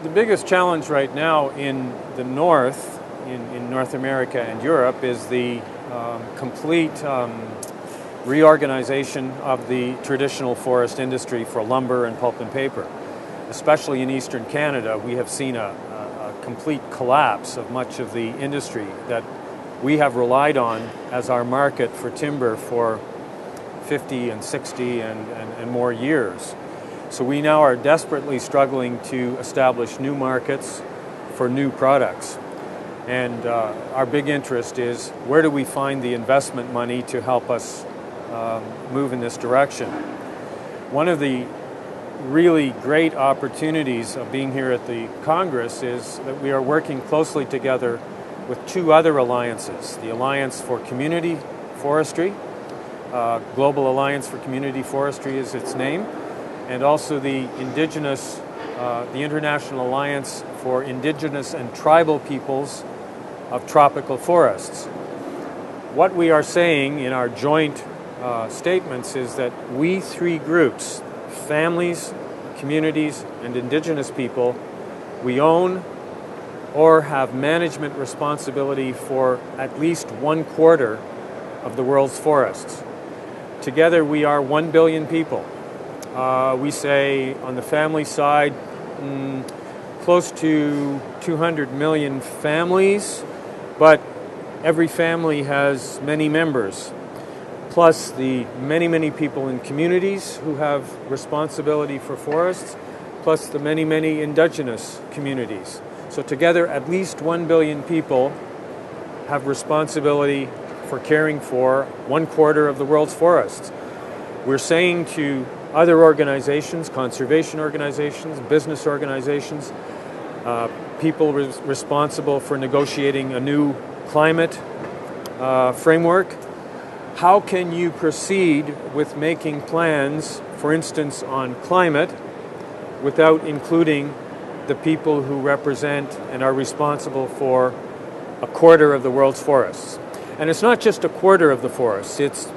The biggest challenge right now in the north, in North America and Europe, is the complete reorganization of the traditional forest industry for lumber and pulp and paper. Especially in eastern Canada, we have seen a complete collapse of much of the industry that we have relied on as our market for timber for 50 and 60 and more years. So we now are desperately struggling to establish new markets for new products. And our big interest is, where do we find the investment money to help us move in this direction? One of the really great opportunities of being here at the Congress is that we are working closely together with two other alliances. The Alliance for Community Forestry, Global Alliance for Community Forestry is its name, and also the International Alliance for Indigenous and Tribal Peoples of Tropical Forests. What we are saying in our joint statements is that we three groups, families, communities, and Indigenous people, we own or have management responsibility for at least 1/4 of the world's forests. Together we are 1 billion people. We say on the family side, close to 200 million families, but every family has many members, plus the many people in communities who have responsibility for forests, plus the many indigenous communities. So together, at least 1 billion people have responsibility for caring for 1/4 of the world's forests. We're saying to other organizations, conservation organizations, business organizations, people responsible for negotiating a new climate framework, how can you proceed with making plans, for instance, on climate, without including the people who represent and are responsible for 1/4 of the world's forests? And it's not just 1/4 of the forests, it's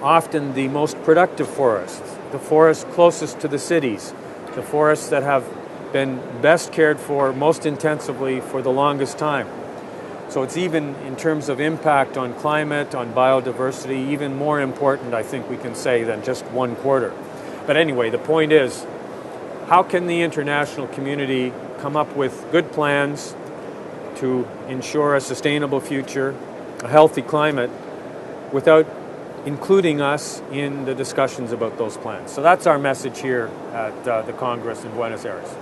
often the most productive forests, the forests closest to the cities, the forests that have been best cared for most intensively for the longest time. So it's even, in terms of impact on climate, on biodiversity, even more important, I think we can say, than just 1/4. But anyway, the point is, how can the international community come up with good plans to ensure a sustainable future, a healthy climate, without including us in the discussions about those plans? So that's our message here at the Congress in Buenos Aires.